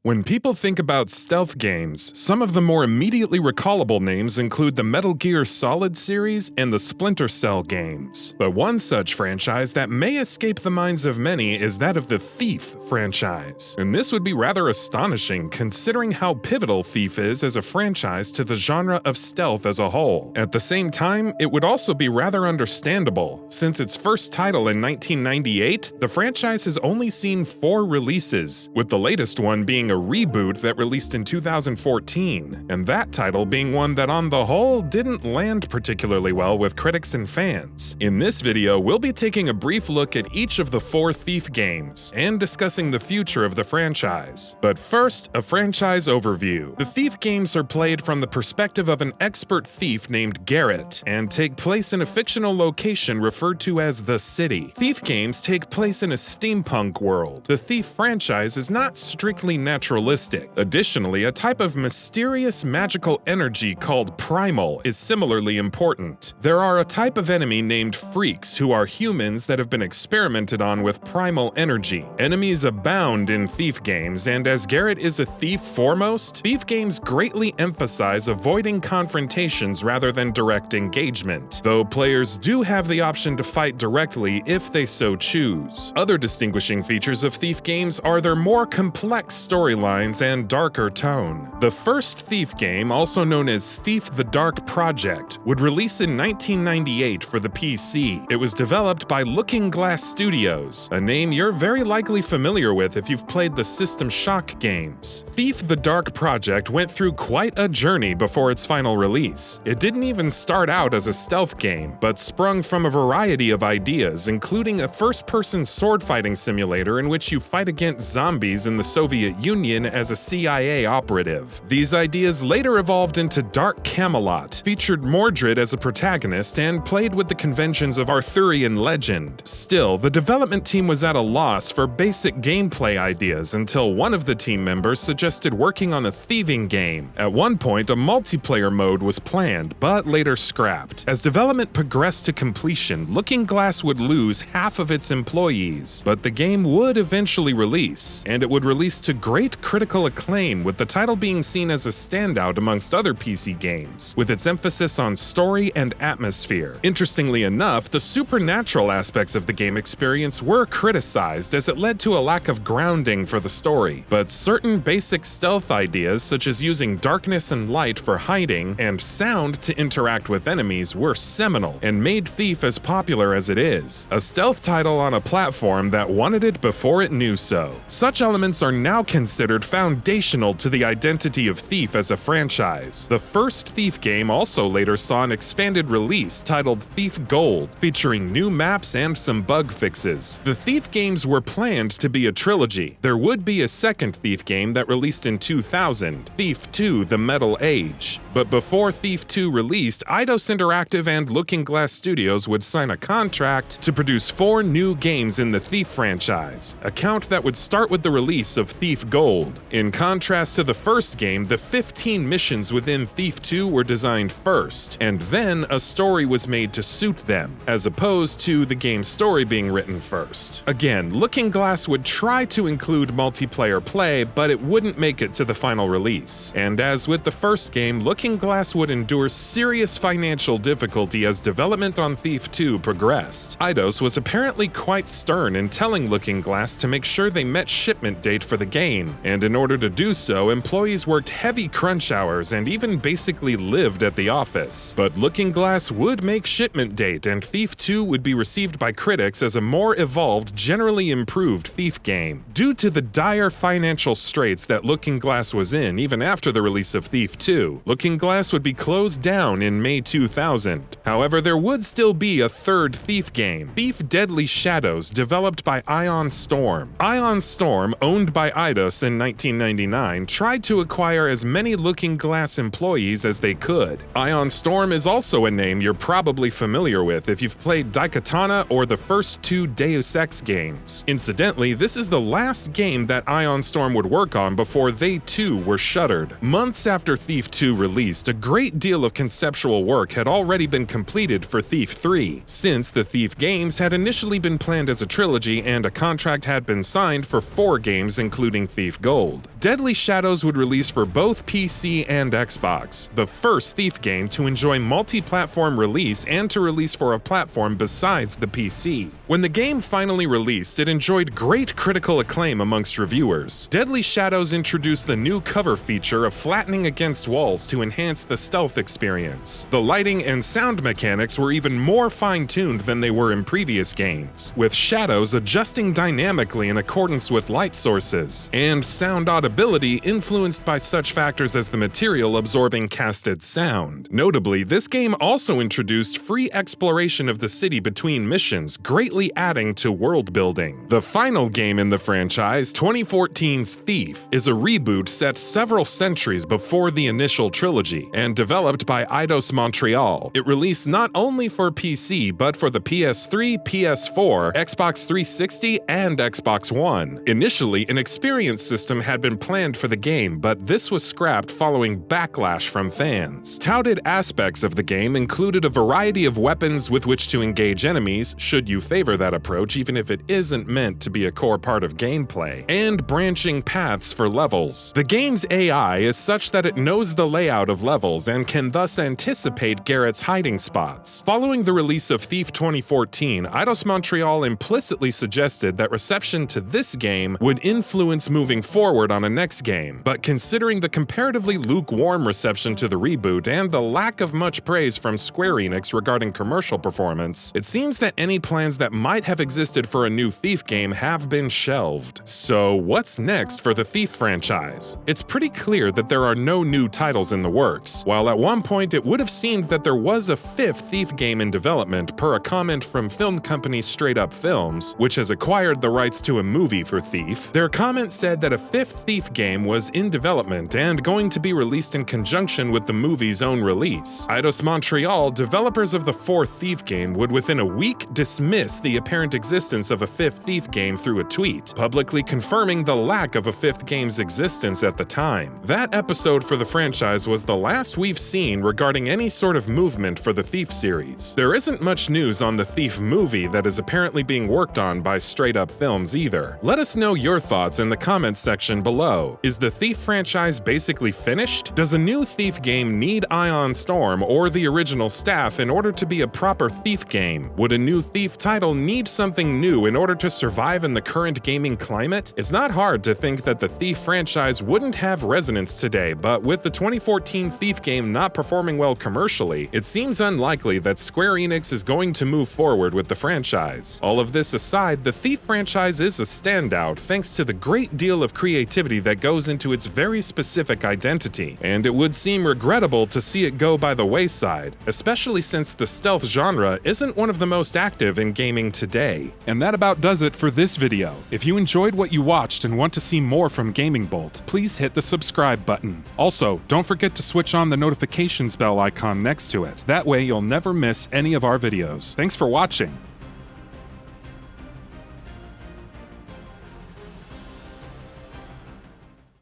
When people think about stealth games, some of the more immediately recallable names include the Metal Gear Solid series and the Splinter Cell games. But one such franchise that may escape the minds of many is that of the Thief franchise. And this would be rather astonishing considering how pivotal Thief is as a franchise to the genre of stealth as a whole. At the same time, it would also be rather understandable. Since its first title in 1998, the franchise has only seen 4 releases, with the latest one being a reboot that released in 2014, and that title being one that on the whole didn't land particularly well with critics and fans. In this video, we'll be taking a brief look at each of the 4 Thief games, and discussing the future of the franchise. But first, a franchise overview. The Thief games are played from the perspective of an expert thief named Garrett, and take place in a fictional location referred to as the City. Thief games take place in a steampunk world. The Thief franchise is not strictly naturalistic. Additionally, a type of mysterious magical energy called primal is similarly important. There are a type of enemy named freaks who are humans that have been experimented on with primal energy. Enemies abound in Thief games, and as Garrett is a thief foremost, Thief games greatly emphasize avoiding confrontations rather than direct engagement, though players do have the option to fight directly if they so choose. Other distinguishing features of Thief games are their more complex storylines and darker tone. The first Thief game, also known as Thief: The Dark Project, would release in 1998 for the PC. It was developed by Looking Glass Studios, a name you're very likely familiar with if you've played the System Shock games. Thief: The Dark Project went through quite a journey before its final release. It didn't even start out as a stealth game, but sprung from a variety of ideas, including a first-person sword-fighting simulator in which you fight against zombies in the Soviet Union as a CIA operative. These ideas later evolved into Dark Camelot, featured Mordred as a protagonist, and played with the conventions of Arthurian legend. Still, the development team was at a loss for basic gameplay ideas until one of the team members suggested working on a thieving game. At one point, a multiplayer mode was planned, but later scrapped. As development progressed to completion, Looking Glass would lose half of its employees, but the game would eventually release, and it would release to great critical acclaim, with the title being seen as a standout amongst other PC games, with its emphasis on story and atmosphere. Interestingly enough, the supernatural aspects of the game experience were criticized as it led to a lack of grounding for the story, but certain basic stealth ideas such as using darkness and light for hiding and sound to interact with enemies were seminal and made Thief as popular as it is, a stealth title on a platform that wanted it before it knew so. Such elements are now considered foundational to the identity of Thief as a franchise. The first Thief game also later saw an expanded release titled Thief Gold, featuring new maps and some bug fixes. The Thief games were planned to be a trilogy. There would be a second Thief game that released in 2000, Thief 2: The Metal Age. But before Thief 2 released, Eidos Interactive and Looking Glass Studios would sign a contract to produce 4 new games in the Thief franchise, a count that would start with the release of Thief Gold. In contrast to the first game, the 15 missions within Thief 2 were designed first, and then a story was made to suit them, as opposed to the game's story being written first. Again, Looking Glass would try to include multiplayer play, but it wouldn't make it to the final release. And as with the first game, Looking Glass would endure serious financial difficulty as development on Thief 2 progressed. Eidos was apparently quite stern in telling Looking Glass to make sure they met shipment date for the game, and in order to do so, employees worked heavy crunch hours and even basically lived at the office. But Looking Glass would make shipment date, and Thief 2 would be received by critics as a more evolved, generally improved Thief game. Due to the dire financial straits that Looking Glass was in even after the release of Thief 2, Looking Glass would be closed down in May 2000. However, there would still be a third Thief game, Thief: Deadly Shadows, developed by Ion Storm. Ion Storm, owned by Eidos in 1999, tried to acquire as many Looking Glass employees as they could. Ion Storm is also a name you're probably familiar with if you've played Daikatana or the first 2 Deus Ex games. Incidentally, this is the last game that Ion Storm would work on before they too were shuttered. Months after Thief 2 released, a great deal of conceptual work had already been completed for Thief 3, since the Thief games had initially been planned as a trilogy and a contract had been signed for 4 games including Thief Thief Gold. Deadly Shadows would release for both PC and Xbox, the first Thief game to enjoy multi-platform release and to release for a platform besides the PC. When the game finally released, it enjoyed great critical acclaim amongst reviewers. Deadly Shadows introduced the new cover feature of flattening against walls to enhance the stealth experience. The lighting and sound mechanics were even more fine-tuned than they were in previous games, with shadows adjusting dynamically in accordance with light sources, and sound audibility influenced by such factors as the material absorbing casted sound. Notably, this game also introduced free exploration of the city between missions, greatly adding to world building. The final game in the franchise, 2014's Thief, is a reboot set several centuries before the initial trilogy, and developed by Eidos Montreal. It released not only for PC, but for the PS3, PS4, Xbox 360, and Xbox One. Initially, an experience system had been planned for the game, but this was scrapped following backlash from fans. Touted aspects of the game included a variety of weapons with which to engage enemies, should you favor that approach even if it isn't meant to be a core part of gameplay, and branching paths for levels. The game's AI is such that it knows the layout of levels and can thus anticipate Garrett's hiding spots. Following the release of Thief 2014, Eidos Montreal implicitly suggested that reception to this game would influence moving forward on a next game, but considering the comparatively lukewarm reception to the reboot and the lack of much praise from Square Enix regarding commercial performance, it seems that any plans that might have existed for a new Thief game have been shelved. So what's next for the Thief franchise? It's pretty clear that there are no new titles in the works, while at one point it would have seemed that there was a fifth Thief game in development per a comment from film company Straight Up Films, which has acquired the rights to a movie for Thief. Their comment said that a fifth Thief game was in development and going to be released in conjunction with the movie's own release. Eidos Montreal, developers of the fourth Thief game, would within a week dismiss the apparent existence of a fifth Thief game through a tweet, publicly confirming the lack of a fifth game's existence at the time. That episode for the franchise was the last we've seen regarding any sort of movement for the Thief series. There isn't much news on the Thief movie that is apparently being worked on by Straight Up Films either. Let us know your thoughts in the comments section below. Is the Thief franchise basically finished? Does a new Thief game need Ion Storm or the original staff in order to be a proper Thief game? Would a new Thief title need something new in order to survive in the current gaming climate? It's not hard to think that the Thief franchise wouldn't have resonance today, but with the 2014 Thief game not performing well commercially, it seems unlikely that Square Enix is going to move forward with the franchise. All of this aside, the Thief franchise is a standout thanks to the great deal of creativity that goes into its very specific identity, and it would seem regrettable to see it go by the wayside, especially since the stealth genre isn't one of the most active in gaming today. And that about does it for this video. If you enjoyed what you watched and want to see more from GamingBolt, please hit the subscribe button. Also, don't forget to switch on the notifications bell icon next to it. That way you'll never miss any of our videos. Thanks for watching.